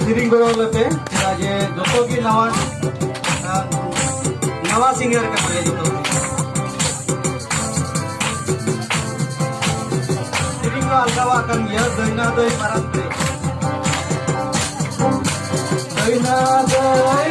सिरिंग बरो लेते जे जो की नवा नवा सिंगर का जो सिरिंग अलगावा kan ya दैना दै मारंते दैना दै